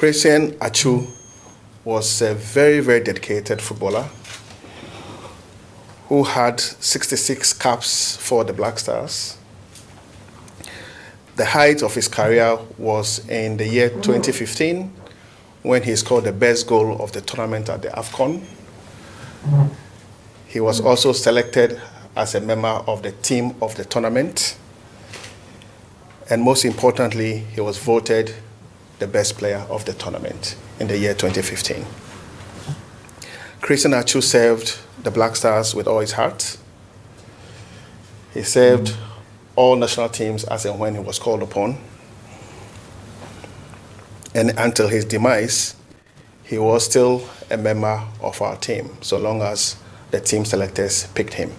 Christian Atsu was a very, very dedicated footballer who had 66 caps for the Black Stars. The height of his career was in the year 2015 when he scored the best goal of the tournament at the AFCON. He was also selected as a member of the team of the tournament. And most importantly, he was voted the best player of the tournament in the year 2015. Christian Atsu served the Black Stars with all his heart. He served all national teams as and when he was called upon. And until his demise, he was still a member of our team, so long as the team selectors picked him.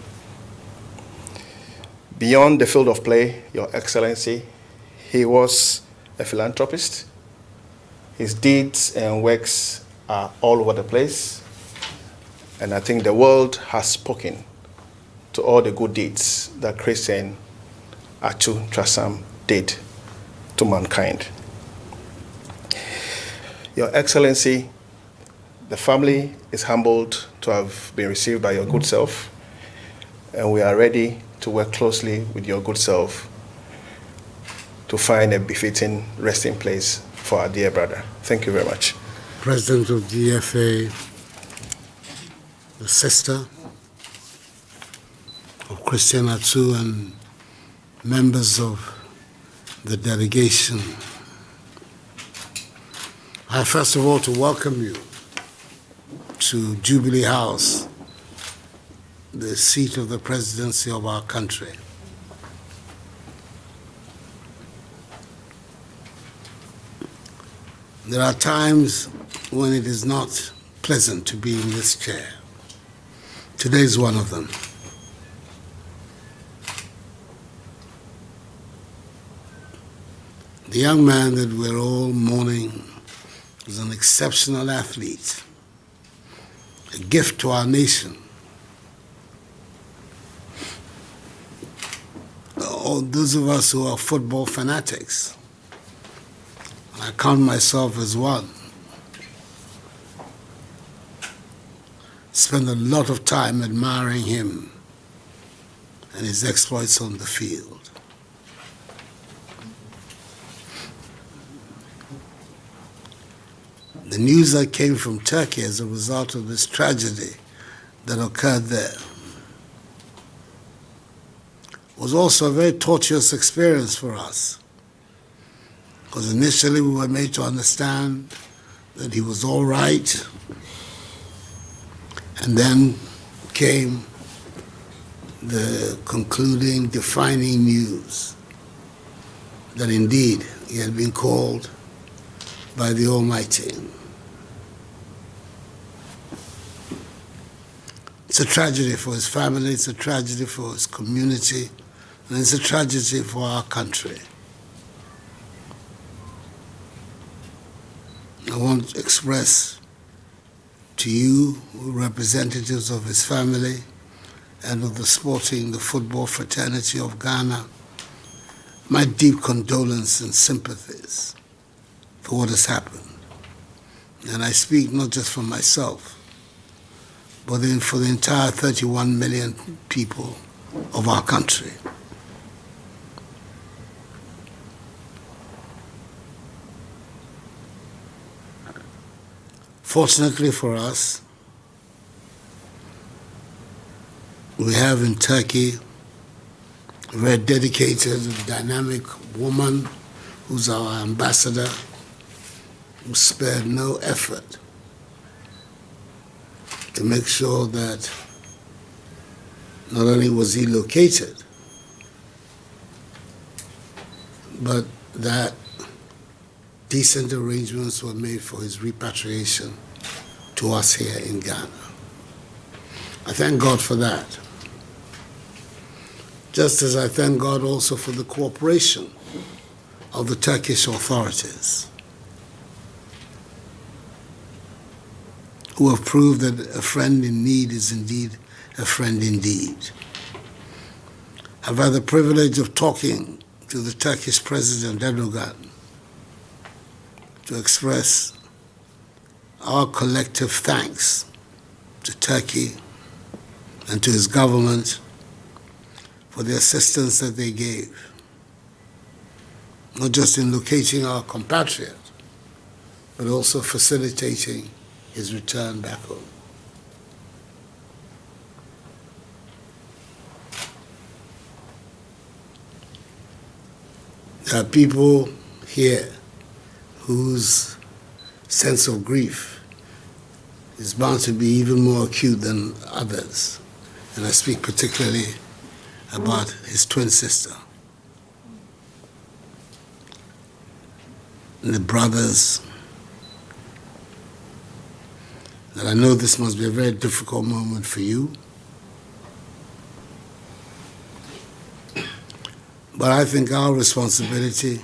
Beyond the field of play, Your Excellency, he was a philanthropist. His deeds and works are all over the place. And I think the world has spoken to all the good deeds that Christian Atsu Trasam did to mankind. Your Excellency, the family is humbled to have been received by your good self, and we are ready to work closely with your good self to find a befitting resting place for our dear brother. Thank you very much. President of the FA, the sister of Christian Atsu, and members of the delegation. I first of all to welcome you to Jubilee House, the seat of the presidency of our country. There are times when it is not pleasant to be in this chair. Today is one of them. The young man that we're all mourning was an exceptional athlete, a gift to our nation. All those of us who are football fanatics, I count myself as one, spend a lot of time admiring him and his exploits on the field. The news that came from Turkey as a result of this tragedy that occurred there was also a very tortuous experience for us, because initially we were made to understand that he was all right, and then came the concluding, defining news that indeed he had been called by the Almighty. It's a tragedy for his family, it's a tragedy for his community, and it's a tragedy for our country. I want to express to you, representatives of his family and of the football fraternity of Ghana, my deep condolence and sympathies for what has happened. And I speak not just for myself, but for the entire 31 million people of our country. Fortunately for us, we have in Turkey a very dedicated, dynamic woman who's our ambassador, who spared no effort to make sure that not only was he located, but that decent arrangements were made for his repatriation to us here in Ghana. I thank God for that. Just as I thank God also for the cooperation of the Turkish authorities, who have proved that a friend in need is indeed a friend indeed. I've had the privilege of talking to the Turkish President Erdogan to express our collective thanks to Turkey and to his government for the assistance that they gave, not just in locating our compatriot, but also facilitating his return back home. There are people here whose sense of grief is bound to be even more acute than others. And I speak particularly about his twin sister. And the brothers. And I know this must be a very difficult moment for you. But I think our responsibility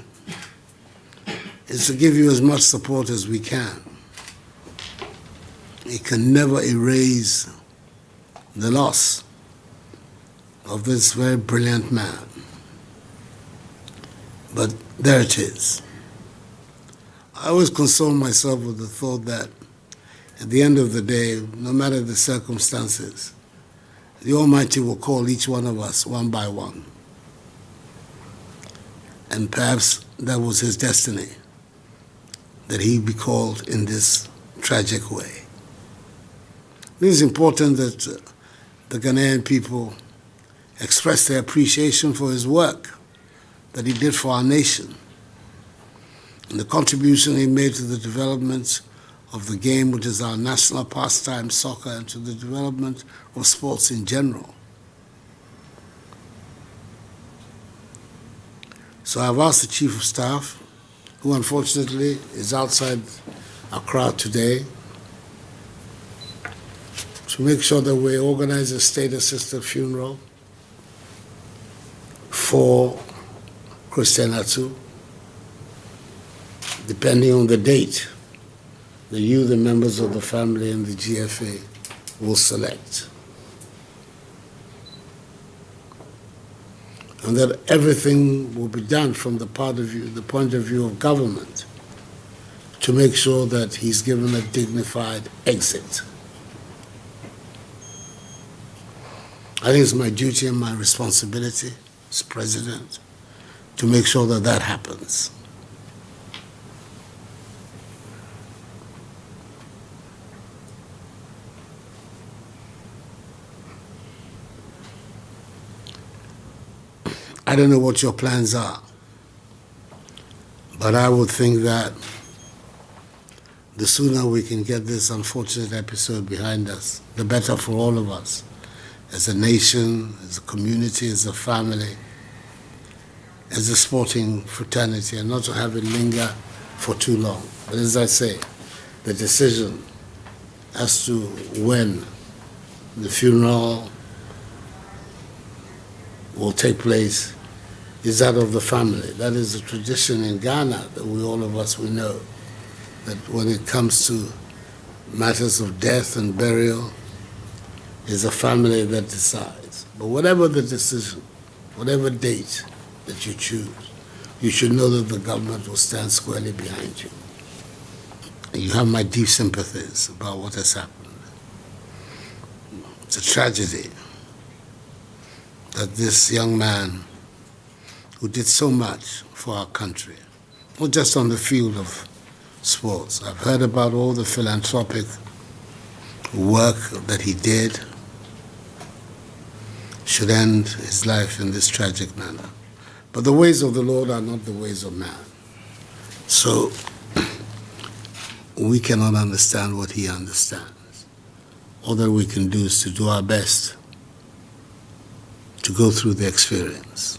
is to give you as much support as we can. It can never erase the loss of this very brilliant man. But there it is. I always console myself with the thought that at the end of the day, no matter the circumstances, the Almighty will call each one of us one by one. And perhaps that was his destiny, that he be called in this tragic way. It is important that the Ghanaian people express their appreciation for his work that he did for our nation and the contribution he made to the development of the game, which is our national pastime, soccer, and to the development of sports in general. So I've asked the Chief of Staff, who unfortunately is outside Accra today, to make sure that we organize a state-assisted funeral for Christian Atsu, depending on the date that you, the members of the family and the GFA, will select. And that everything will be done from the point of view of government to make sure that he's given a dignified exit. I think it's my duty and my responsibility as president to make sure that that happens. I don't know what your plans are, but I would think that the sooner we can get this unfortunate episode behind us, the better for all of us, as a nation, as a community, as a family, as a sporting fraternity, and not to have it linger for too long. But as I say, the decision as to when the funeral will take place is that of the family. That is a tradition in Ghana that all of us know, that when it comes to matters of death and burial, it's a family that decides. But whatever the decision, whatever date that you choose, you should know that the government will stand squarely behind you. And you have my deep sympathies about what has happened. It's a tragedy that this young man who did so much for our country, not just on the field of sports. I've heard about all the philanthropic work that he did, should end his life in this tragic manner. But the ways of the Lord are not the ways of man. So we cannot understand what he understands. All that we can do is to do our best to go through the experience.